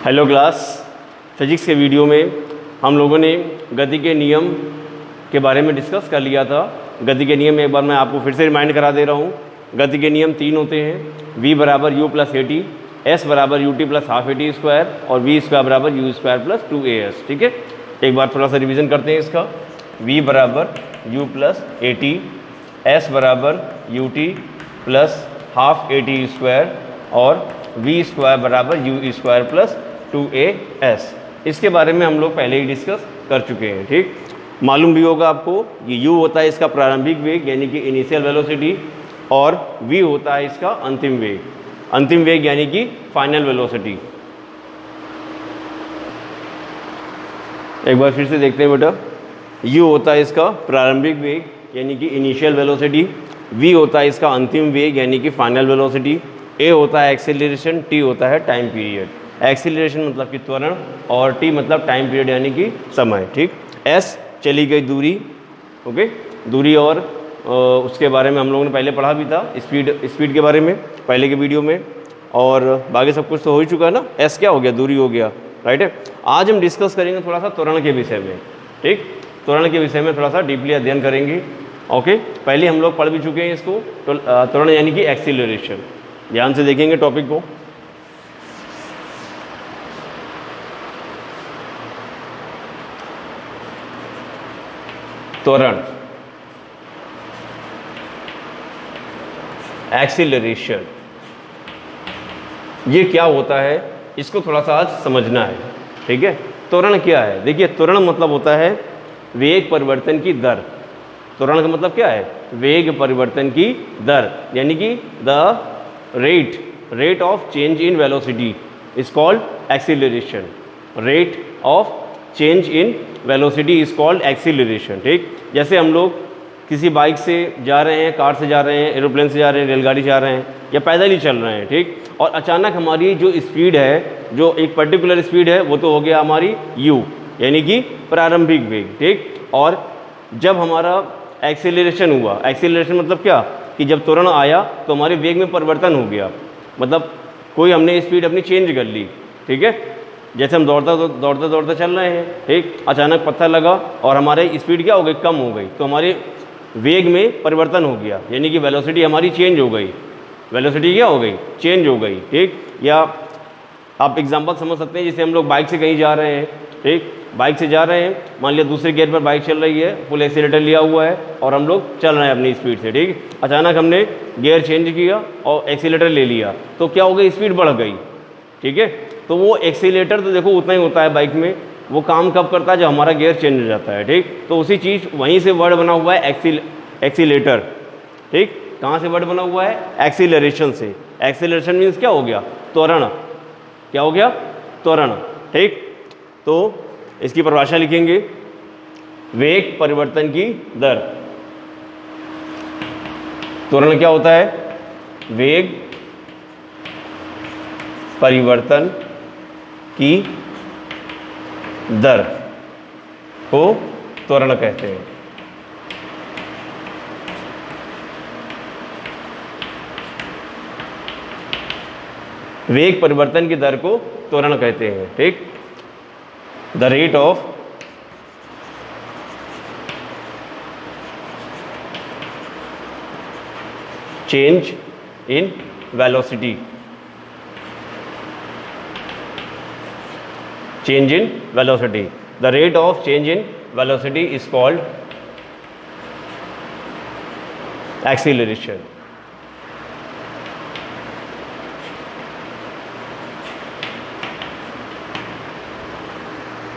Hello class. Physics के video में हम लोगों ने गति के नियम के बारे में डिस्कस कर लिया था। गति के नियम एक बार मैं आपको फिर से रिमाइंड करा दे रहा हूँ। गति के नियम तीन होते हैं, v बराबर u plus A T, s बराबर ut plus half A T square और v स्क्वायर बराबर u स्क्वायर प्लस 2as। ठीक है, एक बार थोड़ा सा रिवीजन करते हैं इसका। v बराबर u plus A T, s बराबर ut plus half A T square और v स्क्वायर बराबर u स्क्वायर प्लस 2as। इसके बारे में हम लोग पहले ही डिस्कस कर चुके हैं। ठीक, मालूम भी होगा आपको ये u होता है इसका प्रारंभिक वेग यानी कि इनिशियल वेलोसिटी और v होता है इसका अंतिम वेग यानी कि फाइनल वेलोसिटी। एक बार फिर से देखते हैं बेटा। u होता है इसका प्रारंभिक वेग यानी कि इनिशियल वेलोसिटी, v होता है इसका अंतिम वेग यानी कि फाइनल वेलोसिटी, a होता है एक्सेलरेशन, t होता है टाइम पीरियड। एक्सीलरेशन मतलब कि त्वरण और t मतलब टाइम पीरियड यानी कि समय। ठीक, s चली गई दूरी, ओके, दूरी और उसके बारे में हम लोगों ने पहले पढ़ा भी था, स्पीड के बारे में पहले के वीडियो में, और बाकी सब कुछ तो हो ही चुका है ना। s क्या हो गया, दूरी हो गया, राइट है। आज हम डिस्कस करेंगे थोड़ा सा त्वरण के विषय में। ठीक, त्वरण के विषय में थोड़ा सा डीपली अध्ययन करेंगे। ओके, पहले हम लोग पढ़ भी चुके हैं इसको, त्वरण यानी कि एक्सीलरेशन। ध्यान से देखेंगे टॉपिक को। त्वरण, एक्सीलरेशन, ये क्या होता है इसको थोड़ा सा आज समझना है। ठीक है, त्वरण क्या है? देखिए, त्वरण मतलब होता है वेग परिवर्तन की दर। त्वरण का मतलब क्या है? वेग परिवर्तन की दर, यानी कि the rate of change in velocity is called acceleration. Rate of change in velocity is called acceleration. ठीक, जैसे हम लोग किसी बाइक से जा रहे हैं, कार से जा रहे हैं, एरोप्लेन से जा रहे हैं, रेलगाड़ी से जा रहे हैं या पैदल ही चल रहे हैं। ठीक, और अचानक हमारी जो स्पीड है, जो एक पर्टिकुलर स्पीड है, वो तो हो गया हमारी u यानी कि प्रारंभिक वेग। ठीक, और जब हमारा एक्सीलरेशन हुआ, एक्सीलरेशन मतलब क्या कि जब त्वरण आया तो हमारे वेग में परिवर्तन हो गया, मतलब कोई हमने स्पीड अपनी चेंज कर ली। ठीक है, जैसे हम दौड़ते चल रहे हैं, ठीक, अचानक पत्थर लगा और हमारी स्पीड क्या हो गई, कम हो गई, तो हमारे वेग में परिवर्तन हो गया, यानी कि वेलोसिटी हमारी चेंज हो गई। वेलोसिटी क्या हो गई, चेंज हो गई। ठीक, या आप एग्जांपल समझ सकते हैं, जैसे हम लोग बाइक से कहीं जा रहे हैं, ठीक, बाइक से जा रहे हैं, मान लिया दूसरे गियर पर बाइक चल रही है, फुल एक्सीलरेटर लिया हुआ है और हम लोग चल रहे हैं अपनी स्पीड से। ठीक, अचानक हमने गियर चेंज किया और एक्सीलरेटर ले लिया, तो क्या हो गई, स्पीड बढ़ गई। ठीक है, तो वो एक्सीलरेटर तो देखो उतना ही होता है बाइक में, वो काम कब करता है, जब हमारा गियर चेंज हो जाता है। ठीक, तो उसी चीज़ वहीं से वर्ड बना हुआ है एक्सीलेटर। ठीक, कहाँ से वर्ड बना हुआ है, एक्सीलरेशन से। एक्सीलरेशन मीन्स क्या हो गया, त्वरण। क्या हो गया, त्वरण। ठीक, तो इसकी परिभाषा लिखेंगे, वेग परिवर्तन की दर। त्वरण क्या होता है, वेग परिवर्तन की दर को त्वरण कहते हैं। वेग परिवर्तन की दर को त्वरण कहते हैं। ठीक, the rate of change in velocity, change in velocity, the rate of change in velocity is called acceleration.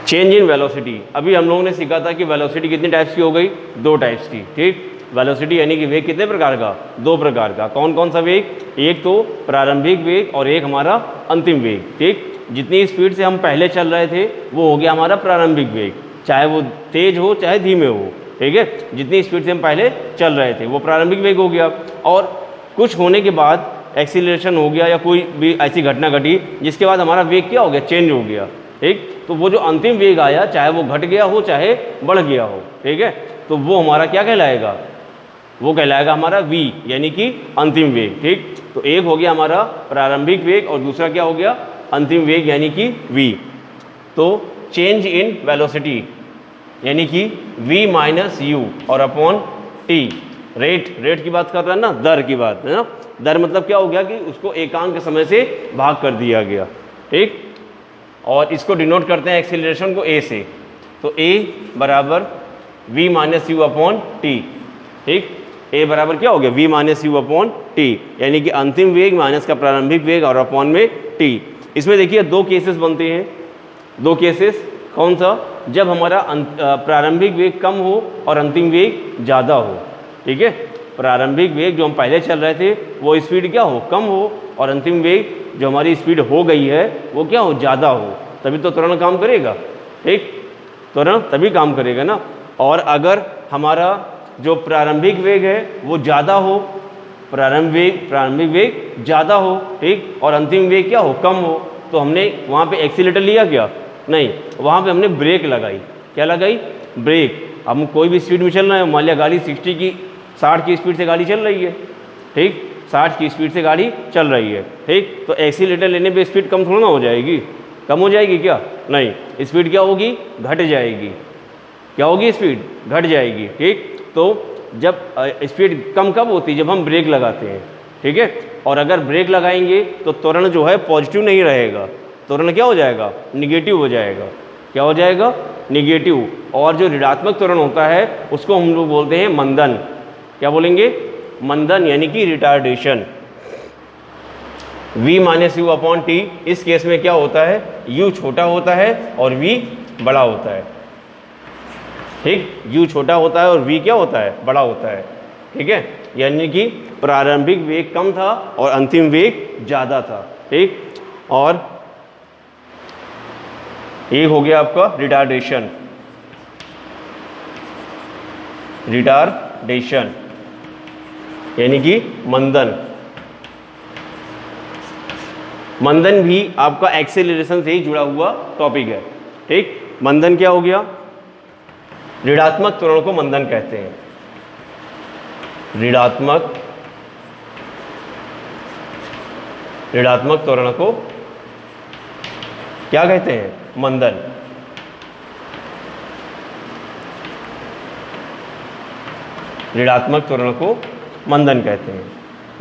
Change in velocity, अभी हम लोगों ने सीखा था कि वेलोसिटी कितनी टाइप्स की हो गई, दो टाइप्स की। ठीक, वेलोसिटी यानी कि वेग कितने प्रकार का, दो प्रकार का। कौन कौन सा वेग, एक तो प्रारंभिक वेग और एक हमारा अंतिम वेग। ठीक, जितनी स्पीड से हम पहले चल रहे थे वो हो गया हमारा प्रारंभिक वेग, चाहे वो तेज हो चाहे धीमे हो। ठीक है, जितनी स्पीड से हम पहले चल रहे थे वो प्रारंभिक वेग हो गया, और कुछ होने के बाद एक्सीलरेशन हो गया या कोई भी ऐसी घटना घटी जिसके बाद हमारा वेग क्या हो गया, चेंज हो गया। ठीक, तो वो जो अंतिम वेग आया, चाहे वो घट गया हो चाहे बढ़ गया हो, ठीक है, तो वो हमारा क्या कहलाएगा, वो कहलाएगा हमारा v यानी कि अंतिम वेग। ठीक, तो एक हो गया हमारा प्रारंभिक वेग और दूसरा क्या हो गया अंतिम वेग यानी कि v। तो चेंज इन वेलोसिटी यानी कि v माइनस यू और अपॉन t। रेट की बात कर रहा है ना, दर की बात है ना। दर मतलब क्या हो गया कि उसको एकांक समय से भाग कर दिया गया, ठीक। और इसको डिनोट करते हैं एक्सीलरेशन को a से, तो a बराबर v minus u upon T, ठीक। a बराबर क्या हो गया, v minus u upon t, यानी कि अंतिम वेग माइनस का प्रारंभिक वेग और अपॉन में t। इसमें देखिए दो केसेस बनते हैं, दो केसेस। कौन सा, जब हमारा प्रारंभिक वेग कम हो और अंतिम वेग ज़्यादा हो, ठीक है। प्रारंभिक वेग जो हम पहले चल रहे थे वो स्पीड क्या हो, कम हो, और अंतिम वेग जो हमारी स्पीड हो गई है वो क्या हो, ज़्यादा हो, तभी तो त्वरण काम करेगा, ठीक। त्वरण तभी काम करेगा ना। और अगर हमारा जो प्रारंभिक वेग है वो ज़्यादा हो, प्रारंभिक वेग ज़्यादा हो, ठीक, और अंतिम वेग क्या हो, कम हो, तो हमने वहाँ पे एक्सीलेटर लिया क्या, नहीं, वहाँ पे हमने ब्रेक लगाई। क्या लगाई, ब्रेक। अब हम कोई भी स्पीड में चल रहे हैं, मान लिया गाड़ी 60 की स्पीड से गाड़ी चल रही है, ठीक, 60 की स्पीड से गाड़ी चल रही है, ठीक, तो एक्सीलेटर लेने पे स्पीड कम थोड़ा ना हो जाएगी, कम हो जाएगी क्या, नहीं, स्पीड क्या होगी, घट जाएगी। क्या होगी, स्पीड घट जाएगी, ठीक। तो जब स्पीड कम कब होती है, जब हम ब्रेक लगाते हैं, ठीक है। और अगर ब्रेक लगाएंगे तो त्वरण जो है पॉजिटिव नहीं रहेगा, त्वरण क्या हो जाएगा, निगेटिव हो जाएगा। क्या हो जाएगा, निगेटिव। और जो ऋणात्मक त्वरण होता है उसको हम लोग बोलते हैं मंदन। क्या बोलेंगे, मंदन, यानी कि retardation. v minus u upon T, इस केस में क्या होता है, u छोटा होता है और v बड़ा होता है, ठीक। u छोटा होता है और v क्या होता है, बड़ा होता है, ठीक है। यानी कि प्रारंभिक वेग कम था और अंतिम वेग ज़्यादा था, ठीक। और एक हो गया आपका रिटार्डेशन, यानी कि मंदन। मंदन भी आपका एक्सेलरेशन से ही जुड़ा हुआ टॉपिक है, ठीक। मंदन क्या हो गया, ऋणात्मक त्वरण को मंदन कहते हैं। ऋणात्मक त्वरण को क्या कहते हैं, मंदन। ऋणात्मक त्वरण को मंदन कहते हैं,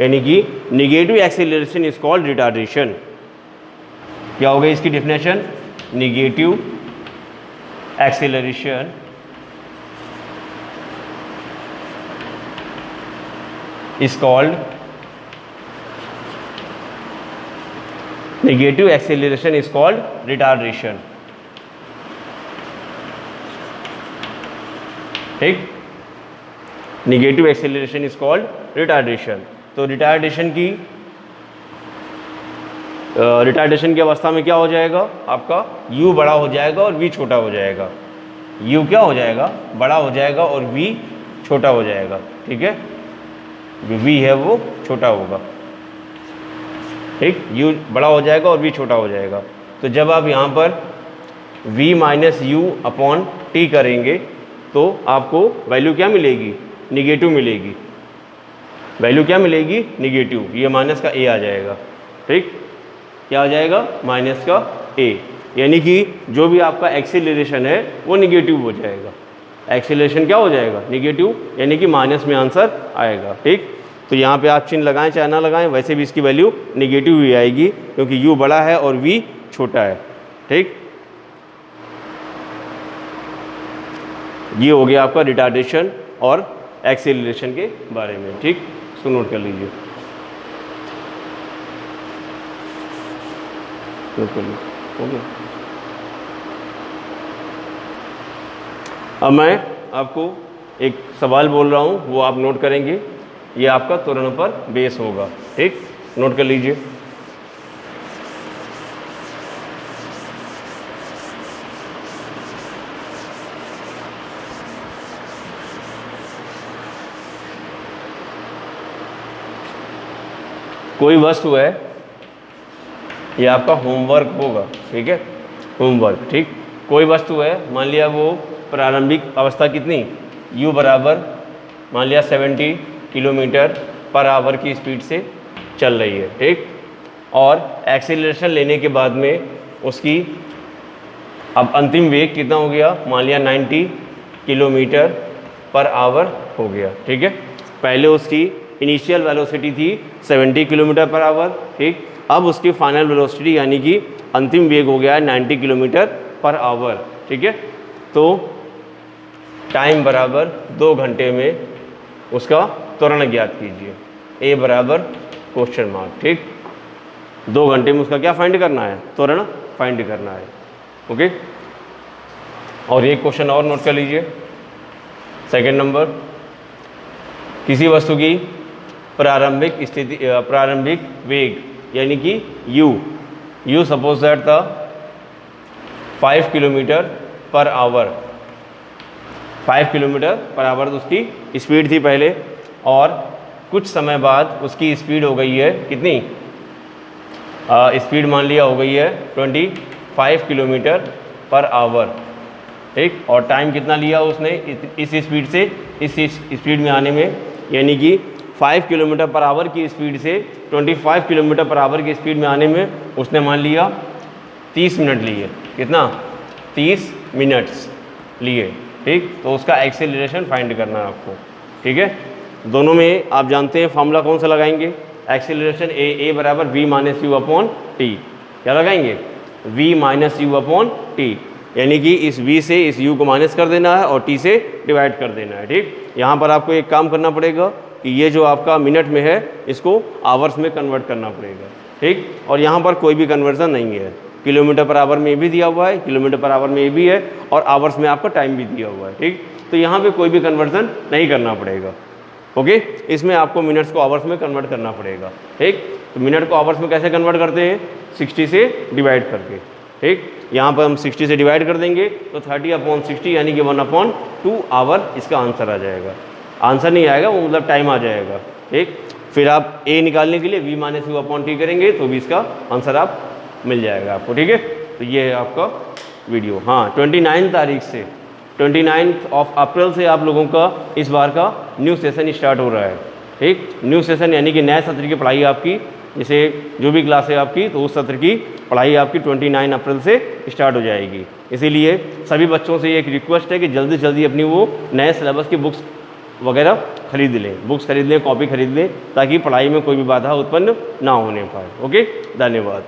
यानी कि negative acceleration is called retardation. क्या हो गई इसकी definition, negative acceleration is called retardation, ठीक। Negative acceleration is called retardation. तो रिटार्डेशन की अवस्था में क्या हो जाएगा, आपका u बड़ा हो जाएगा और v छोटा हो जाएगा। u क्या हो जाएगा, बड़ा हो जाएगा और v छोटा हो जाएगा, ठीक है। जो v है वो छोटा होगा, ठीक। u बड़ा हो जाएगा और v छोटा हो जाएगा। तो जब आप यहाँ पर v minus u upon T करेंगे तो आपको वैल्यू क्या मिलेगी, निगेटिव मिलेगी। वैल्यू क्या मिलेगी, निगेटिव। ये माइनस का a आ जाएगा, ठीक। क्या आ जाएगा, माइनस का a, यानी कि जो भी आपका एक्सीलरेशन है वो निगेटिव हो जाएगा। एक्सीलरेशन क्या हो जाएगा, निगेटिव, यानी कि माइनस में आंसर आएगा, ठीक। तो यहाँ पे आप चिन्ह लगाएं चाहे ना लगाएं, वैसे भी इसकी वैल्यू निगेटिव ही आएगी क्योंकि u बड़ा है और v छोटा है, ठीक। ये हो गया आपका रिटार्डेशन और एक्सीलरेशन के बारे में, ठीक। इसको नोट कर लीजिए, नोट कर लीजिए, हो गया। अब मैं आपको एक सवाल बोल रहा हूँ, वो आप नोट करेंगे, ये आपका त्वरण पर बेस होगा, ठीक। नोट कर लीजिए। कोई वस्तु है, ये आपका होमवर्क होगा, ठीक है, होमवर्क, ठीक। कोई वस्तु है, मान लिया वो प्रारंभिक अवस्था कितनी, u बराबर मान लिया 70 किलोमीटर पर आवर की स्पीड से चल रही है, ठीक। और एक्सीलरेशन लेने के बाद में उसकी अब अंतिम वेग कितना हो गया, मान लिया 90 किलोमीटर पर आवर हो गया। ठीक है, पहले उसकी इनिशियल वेलोसिटी थी 70 किलोमीटर पर आवर। ठीक, अब उसकी फाइनल वेलोसिटी यानी कि अंतिम वेग हो गया है 90 किलोमीटर पर आवर। ठीक है, तो टाइम बराबर 2 घंटे में उसका त्वरण ज्ञात कीजिए। ए बराबर क्वेश्चन मार्क। ठीक, 2 घंटे में उसका क्या फाइंड करना है, त्वरण फाइंड करना है। ओके, और एक क्वेश्चन और नोट कर लीजिए। सेकंड नंबर, किसी वस्तु की प्रारंभिक स्थिति प्रारंभिक वेग यानी कि यू सपोज दैट था 5 kilometre per hour. 5 kilometre per hour तो उसकी स्पीड थी पहले, और कुछ समय बाद उसकी स्पीड हो गई है कितनी, स्पीड मान लिया हो गई है 25 किलोमीटर पर आवर। ठीक, और टाइम कितना लिया उसने इस स्पीड से इस स्पीड में आने में, यानी कि 5 किलोमीटर पर आवर की स्पीड से 25 किलोमीटर पर आवर की स्पीड में आने में उसने मान लिया 30 मिनट लिए। कितना, 30 मिनट्स लिए। ठीक, तो उसका एक्सेलरेशन फाइंड करना है आपको। ठीक है, दोनों में आप जानते हैं फॉर्मूला कौन सा लगाएंगे, एक्सेलरेशन ए बराबर v minus u upon t. क्या लगाएंगे, v minus u upon t, यानी कि इस v से इस u को माइनस कर देना है और t से डिवाइड कर देना है। ठीक, यहाँ पर आपको एक काम करना पड़ेगा कि ये जो आपका मिनट में है इसको आवर्स में कन्वर्ट करना पड़ेगा। ठीक, और यहाँ पर कोई भी कन्वर्जन नहीं है, किलोमीटर पर आवर में भी दिया हुआ है, किलोमीटर पर आवर में भी है, और आवर्स में आपका टाइम भी दिया हुआ है। ठीक, तो यहाँ पे कोई भी कन्वर्जन नहीं करना पड़ेगा। ओके, इसमें आपको मिनट्स को आवर्स में कन्वर्ट करना पड़ेगा। ठीक, तो मिनट को आवर्स में कैसे कन्वर्ट करते हैं, 60 से डिवाइड करके। ठीक, यहाँ पर हम 60 से डिवाइड कर देंगे तो 30/60 यानी कि 1/2 आवर इसका आंसर आ जाएगा। आंसर नहीं आएगा, वो मतलब टाइम आ जाएगा। ठीक, फिर आप ए निकालने के लिए v minus u upon T करेंगे तो भी इसका आंसर आप मिल जाएगा आपको। ठीक है, तो ये है आपका वीडियो। हाँ, 29 तारीख से 29 अप्रैल से आप लोगों का इस बार का न्यू सेशन स्टार्ट हो रहा है। ठीक, न्यू सेशन यानी कि नए सत्र की पढ़ाई आपकी, जैसे जो भी क्लास है आपकी, तो उस सत्र की पढ़ाई आपकी 29 अप्रैल से स्टार्ट हो जाएगी। इसीलिए सभी बच्चों से एक रिक्वेस्ट है कि जल्दी से जल्दी अपनी वो नए सिलेबस की बुक्स वगैरह खरीद लें, बुक्स खरीद लें, कॉपी खरीद लें, ताकि पढ़ाई में कोई भी बाधा उत्पन्न ना होने पाए। ओके, धन्यवाद।